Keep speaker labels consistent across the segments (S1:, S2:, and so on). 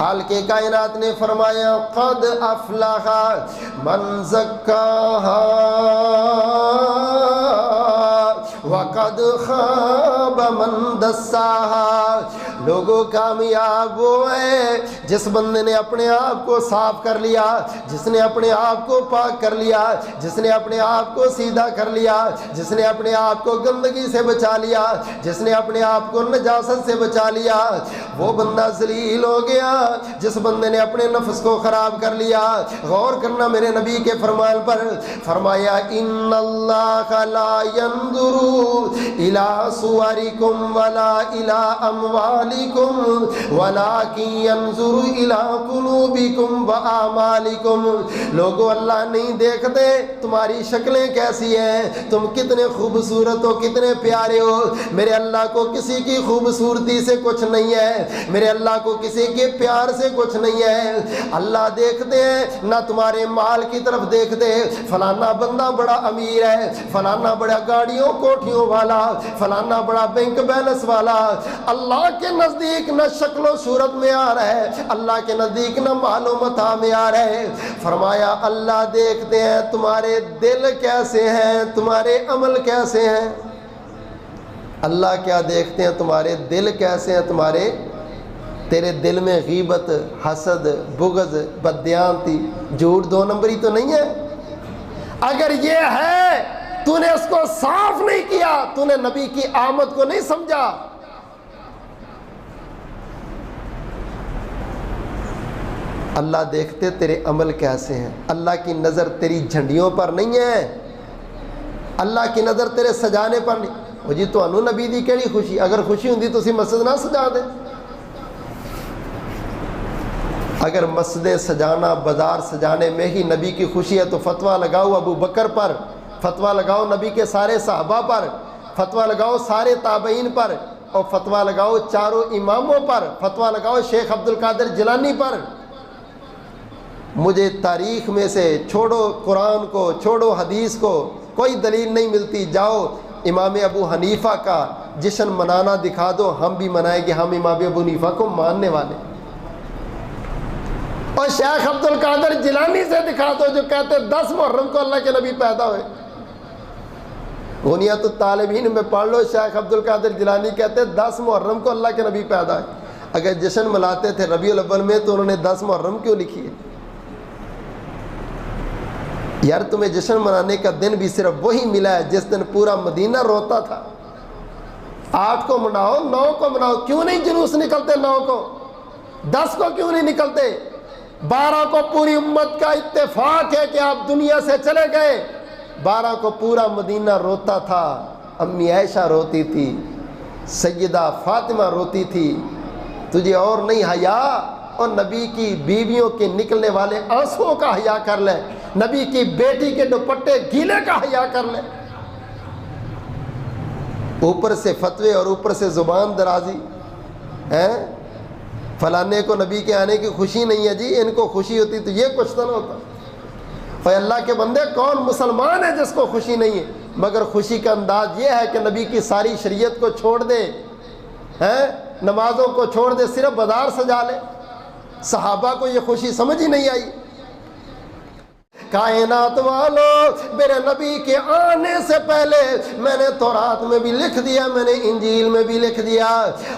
S1: خالق کائنات نے فرمایا قد افلح من زکاہا وقد خاب من دساہا۔ لوگوں کامیاب وہ ہے جس بندے نے اپنے آپ کو صاف کر لیا، جس نے اپنے آپ کو پاک کر لیا، جس نے اپنے آپ کو سیدھا کر لیا، جس نے اپنے آپ کو گندگی سے بچا لیا، جس نے اپنے آپ کو نجاست سے بچا لیا، وہ بندہ ذلیل ہو گیا۔ جس بندے نے اپنے نفس کو خراب کر لیا، غور کرنا میرے نبی کے فرمان پر، فرمایا ان اللہ لا ينظر الى صورکم ولا الى اموالکم ولکن ينظر الى قلوبکم واعمالکم۔ لوگوں اللہ نہیں دیکھتے تمہاری شکلیں کیسی ہیں، تم کتنے خوبصورت ہو، کتنے پیارے ہو۔ میرے اللہ کو کسی کی خوبصورتی سے کچھ نہیں ہے، میرے اللہ کو کسی کے پیار سے کچھ نہیں ہے۔ اللہ دیکھتے ہیں نہ تمہارے مال کی طرف دیکھتے، فلانا بندہ بڑا امیر ہے، فلانا بڑا گاڑیوں کوٹھیوں والا، فلانا بڑا بینک بیلنس والا۔ اللہ کے نزدیک نہ شکل و صورت میں آ رہا ہے، اللہ کے نزدیک نہ مال و متاع میں آ رہا ہے۔ فرمایا اللہ دیکھتے ہیں تمہارے دل کیسے ہیں، تمہارے عمل کیسے ہیں۔ اللہ کیا دیکھتے ہیں؟ تمہارے دل کیسے ہیں، تمہارے تیرے دل میں غیبت، حسد، بغض، بددیانتی، جھوٹ، دو نمبری تو نہیں ہے؟ اگر یہ ہے تو نے اس کو صاف نہیں کیا، تو نے نبی کی آمد کو نہیں سمجھا۔ اللہ دیکھتے تیرے عمل کیسے ہیں۔ اللہ کی نظر تیری جھنڈیوں پر نہیں ہے، اللہ کی نظر تیرے سجانے پر نہیں۔ وہ جی تو نبی دی کیڑی خوشی؟ اگر خوشی ہوندی تو اسی مسجد نہ سجا دے۔ اگر مسجد سجانا، بازار سجانے میں ہی نبی کی خوشی ہے تو فتویٰ لگاؤ ابو بکر پر، فتویٰ لگاؤ نبی کے سارے صحابہ پر، فتویٰ لگاؤ سارے تابعین پر، اور فتویٰ لگاؤ چاروں اماموں پر، فتویٰ لگاؤ شیخ عبد القادر جیلانی پر۔ مجھے تاریخ میں سے چھوڑو قرآن کو، چھوڑو حدیث کو، کوئی دلیل نہیں ملتی۔ جاؤ امام ابو حنیفہ کا جشن منانا دکھا دو، ہم بھی منائیں گے، ہم امام ابو حنیفہ کو ماننے والے۔ اور شیخ عبد القادر جیلانی سے دکھا دو جو کہتے 10 محرم کو اللہ کے نبی پیدا ہوئے۔ غنیت الطالبین میں پڑھ لو، شیخ عبد القادر جیلانی کہتے 10 محرم کو اللہ کے نبی پیدا ہوئے۔ اگر جشن مناتے تھے ربیع الاول میں تو انہوں نے 10 محرم کیوں لکھی ہے؟ یار تمہیں جشن منانے کا دن بھی صرف وہی ملا ہے جس دن پورا مدینہ روتا تھا۔ 8 کو مناؤ، 9 کو مناؤ، کیوں نہیں جلوس نکلتے 9 کو؟ 10 کو کیوں نہیں نکلتے؟ 12 کو پوری امت کا اتفاق ہے کہ آپ دنیا سے چلے گئے، 12 کو پورا مدینہ روتا تھا۔ امی عائشہ روتی تھی، سیدہ فاطمہ روتی تھی، تجھے اور نہیں حیا؟ اور نبی کی بیویوں کے نکلنے والے آنسوؤں کا حیا کر لے، نبی کی بیٹی کے دوپٹے گیلے کا حیا کر لے۔ اوپر سے فتوے اور اوپر سے زبان درازی ہیں۔ فلانے کو نبی کے آنے کی خوشی نہیں ہے جی، ان کو خوشی ہوتی تو یہ کچھ تو نہ ہوتا۔ اور اللہ کے بندے کون مسلمان ہے جس کو خوشی نہیں ہے؟ مگر خوشی کا انداز یہ ہے کہ نبی کی ساری شریعت کو چھوڑ دے، نمازوں کو چھوڑ دے، صرف بازار سجا لے۔ صحابہ کو یہ خوشی سمجھ ہی نہیں آئی۔ کائنات والو، میرے نبی کے آنے سے پہلے میں نے تورات میں بھی لکھ دیا، میں نے انجیل میں بھی لکھ دیا،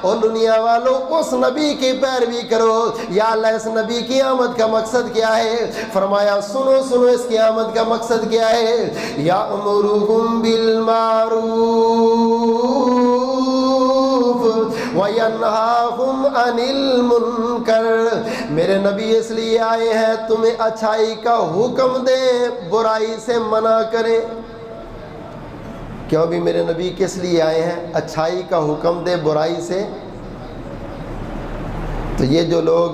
S1: اور دنیا والو اس نبی کی پیروی کرو۔ یا اللہ اس نبی کی آمد کا مقصد کیا ہے؟ فرمایا سنو سنو اس کی آمد کا مقصد کیا ہے؟ یأمرہم بالمعروف وَيَنْهَاهُمْ عَنِ الْمُنْكَرِ۔ میرے نبی اس لیے آئے ہیں تمہیں اچھائی کا حکم دیں، برائی سے منع کریں۔ کیوں بھی میرے نبی کس لیے آئے ہیں؟ اچھائی کا حکم دے، برائی سے۔ تو یہ جو لوگ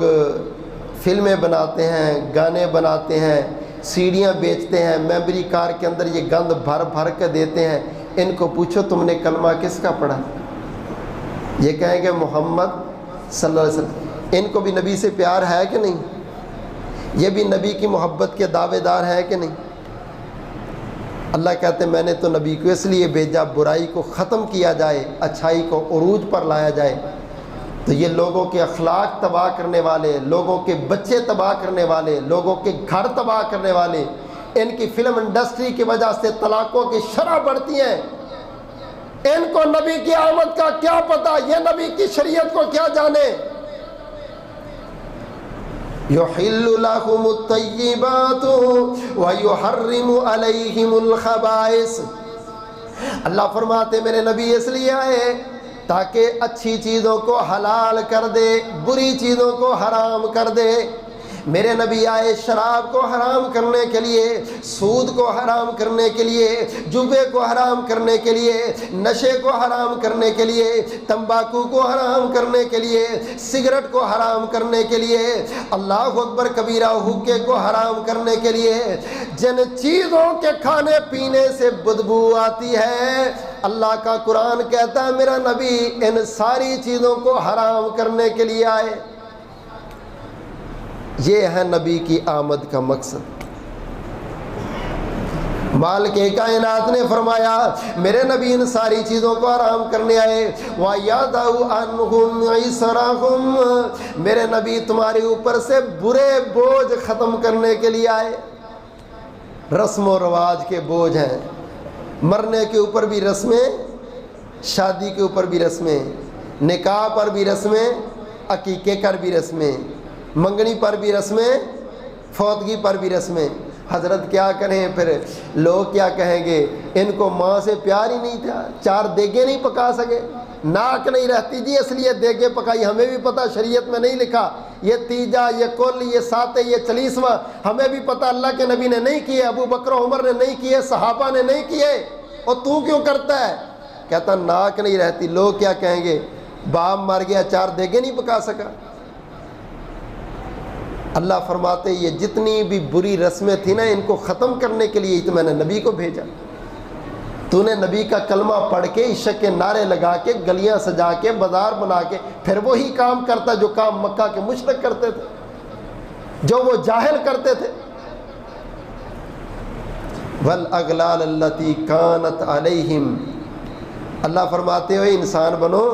S1: فلمیں بناتے ہیں، گانے بناتے ہیں، سیڑیاں بیچتے ہیں، میموری کار کے اندر یہ گند بھر بھر کے دیتے ہیں، ان کو پوچھو تم نے کلمہ کس کا پڑھا؟ یہ کہیں گے محمد صلی اللہ علیہ وسلم۔ ان کو بھی نبی سے پیار ہے کہ نہیں؟ یہ بھی نبی کی محبت کے دعوے دار ہیں کہ نہیں؟ اللہ کہتے ہیں میں نے تو نبی کو اس لیے بھیجا برائی کو ختم کیا جائے، اچھائی کو عروج پر لایا جائے۔ تو یہ لوگوں کے اخلاق تباہ کرنے والے، لوگوں کے بچے تباہ کرنے والے، لوگوں کے گھر تباہ کرنے والے، ان کی فلم انڈسٹری کی وجہ سے طلاقوں کی شرح بڑھتی ہیں۔ ان کو نبی کی آمد کا کیا پتہ، یہ نبی کی شریعت کو کیا جانے۔ یحل لهم الطیبات ویحرم علیہم الخبائث۔ اللہ فرماتے میرے نبی اس لیے آئے تاکہ اچھی چیزوں کو حلال کر دے، بری چیزوں کو حرام کر دے۔ میرے نبی آئے شراب کو حرام کرنے کے لیے، سود کو حرام کرنے کے لیے، جوے کو حرام کرنے کے لیے، نشے کو حرام کرنے کے لیے، تمباکو کو حرام کرنے کے لیے، سگریٹ کو حرام کرنے کے لیے، اللہ اکبر کبیرہ، حقے کو حرام کرنے کے لیے۔ جن چیزوں کے کھانے پینے سے بدبو آتی ہے، اللہ کا قرآن کہتا ہے میرا نبی ان ساری چیزوں کو حرام کرنے کے لیے آئے۔ یہ ہے نبی کی آمد کا مقصد۔ مالک کائنات نے فرمایا میرے نبی ان ساری چیزوں کو حرام کرنے آئے۔ وَيَضَعُ عَنْهُمْ إِصْرَهُمْ، میرے نبی تمہارے اوپر سے برے بوجھ ختم کرنے کے لیے آئے۔ رسم و رواج کے بوجھ ہیں، مرنے کے اوپر بھی رسمیں، شادی کے اوپر بھی رسمیں، نکاح پر بھی رسمیں، عقیقے پر بھی رسمیں، منگنی پر بھی رسمیں، فوتگی پر بھی رسمیں۔ حضرت کیا کریں پھر، لوگ کیا کہیں گے، ان کو ماں سے پیار ہی نہیں تھا، 4 دیگیں نہیں پکا سکے، ناک نہیں رہتی جی اس لیے دیگیں پکائی۔ ہمیں بھی پتہ شریعت میں نہیں لکھا یہ تیجا، یہ کل، یہ ساتیں، یہ 40واں، ہمیں بھی پتہ اللہ کے نبی نے نہیں کیے، ابو بکر و عمر نے نہیں کیے، صحابہ نے نہیں کیے، اور تو کیوں کرتا ہے؟ کہتا ناک نہیں رہتی۔ لوگ کیا کہیں گے، باپ مر گیا 4 دیگیں نہیں پکا سکا۔ اللہ فرماتے یہ جتنی بھی بری رسمیں تھیں نا، ان کو ختم کرنے کے لیے تو میں نے نبی کو بھیجا۔ تو نے نبی کا کلمہ پڑھ کے، عشق کے نعرے لگا کے، گلیاں سجا کے، بازار بنا کے، پھر وہی کام کرتا جو کام مکہ کے مشرک کرتے تھے، جو وہ جاہل کرتے تھے۔ وَالْأَغْلَالَ الَّتِي كَانَتْ عَلَيْهِمْ، اللہ فرماتے ہوئے انسان بنو،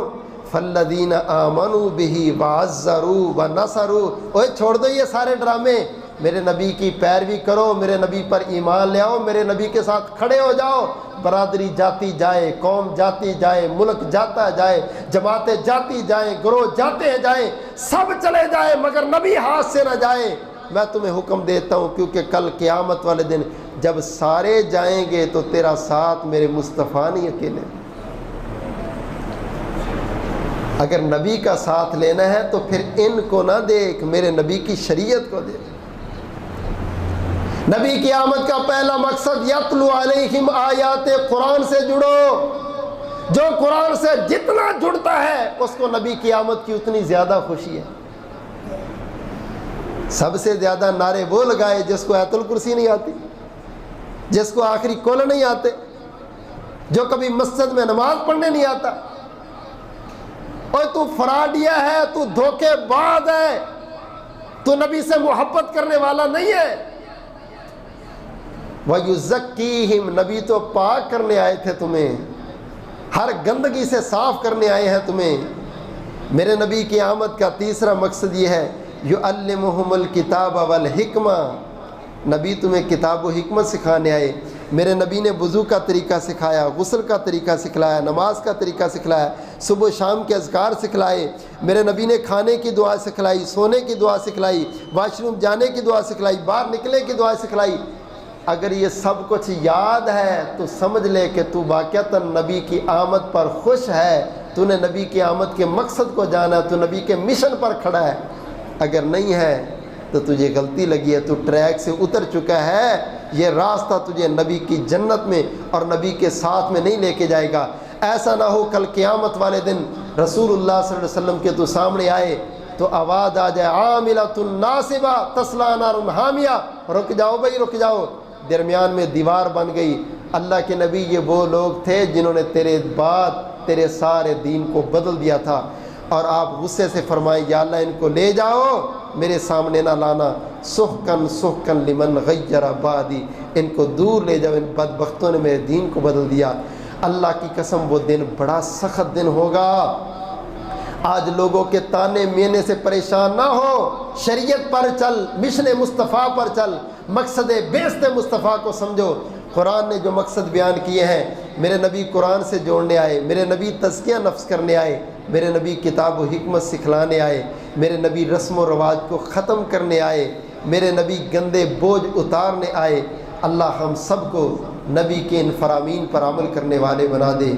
S1: فَالَّذِينَ آمَنُوا بِهِ وَعَزَّرُوا وَنَصَرُوا۔ اوے چھوڑ دو یہ سارے ڈرامے، میرے نبی کی پیروی کرو، میرے نبی پر ایمان لے آؤ، میرے نبی کے ساتھ کھڑے ہو جاؤ۔ برادری جاتی جائے، قوم جاتی جائے، ملک جاتا جائے، جماعتیں جاتی جائیں، گروہ جاتے جائیں، سب چلے جائیں، مگر نبی ہاتھ سے نہ جائے۔ میں تمہیں حکم دیتا ہوں، کیونکہ کل قیامت والے دن جب سارے جائیں گے تو تیرا ساتھ میرے مصطفیٰ نہیں اکیلے۔ اگر نبی کا ساتھ لینا ہے تو پھر ان کو نہ دیکھ، میرے نبی کی شریعت کو دیکھ۔ نبی کی آمد کا پہلا مقصد یتلو علیہم آیات، قرآن سے جڑو۔ جو قرآن سے جتنا جڑتا ہے اس کو نبی کی آمد کی اتنی زیادہ خوشی ہے۔ سب سے زیادہ نعرے وہ لگائے جس کو آیت الکرسی نہیں آتی، جس کو آخری کل نہیں آتے، جو کبھی مسجد میں نماز پڑھنے نہیں آتا۔ اور تو فراڈیا ہے، تو دھوکے باز ہے، تو نبی سے محبت کرنے والا نہیں ہے۔ وَيُزَكِّيهِمْ، نبی تو پاک کرنے آئے تھے تمہیں، ہر گندگی سے صاف کرنے آئے ہیں تمہیں۔ میرے نبی کی آمد کا تیسرا مقصد یہ ہے، يُعَلِّمُهُمُ الْكِتَابَ وَالْحِكْمَةَ، نبی تمہیں کتاب و حکمت سکھانے آئے۔ میرے نبی نے وضو کا طریقہ سکھایا، غسل کا طریقہ سکھلایا، نماز کا طریقہ سکھلایا، صبح و شام کے اذکار سکھلائے۔ میرے نبی نے کھانے کی دعا سکھلائی، سونے کی دعا سکھلائی، واش روم جانے کی دعا سکھلائی، باہر نکلنے کی دعا سکھلائی۔ اگر یہ سب کچھ یاد ہے تو سمجھ لے کہ تو واقعتاً نبی کی آمد پر خوش ہے، تو نے نبی کی آمد کے مقصد کو جانا، تو نبی کے مشن پر کھڑا ہے۔ اگر نہیں ہے تو تجھے غلطی لگی ہے، تو ٹریک سے اتر چکا ہے۔ یہ راستہ تجھے نبی کی جنت میں اور نبی کے ساتھ میں نہیں لے کے جائے گا۔ ایسا نہ ہو کل قیامت والے دن رسول اللہ صلی اللہ علیہ وسلم کے تو سامنے آئے تو آواز آ جائے عاملۃ ناصبہ تصلیٰ نار حامیہ، رک جاؤ بھائی رک جاؤ، درمیان میں دیوار بن گئی۔ اللہ کے نبی یہ وہ لوگ تھے جنہوں نے تیرے بعد تیرے سارے دین کو بدل دیا تھا، اور آپ غصے سے فرمائیں یا اللہ ان کو لے جاؤ، میرے سامنے نہ لانا۔ سحقن سحقن لمن غیر بعدی، ان کو دور لے جاؤ، ان بدبختوں نے میرے دین کو بدل دیا۔ اللہ کی قسم وہ دن بڑا سخت دن ہوگا۔ آج لوگوں کے تانے مینے سے پریشان نہ ہو، شریعت پر چل، مشن مصطفیٰ پر چل، مقصد بعثت مصطفیٰ کو سمجھو۔ قرآن نے جو مقصد بیان کیے ہیں، میرے نبی قرآن سے جوڑنے آئے، میرے نبی تزکیہ نفس کرنے آئے، میرے نبی کتاب و حکمت سکھلانے آئے، میرے نبی رسم و رواج کو ختم کرنے آئے، میرے نبی گندے بوجھ اتارنے آئے۔ اللہ ہم سب کو نبی کے ان فرامین پر عمل کرنے والے بنا دے۔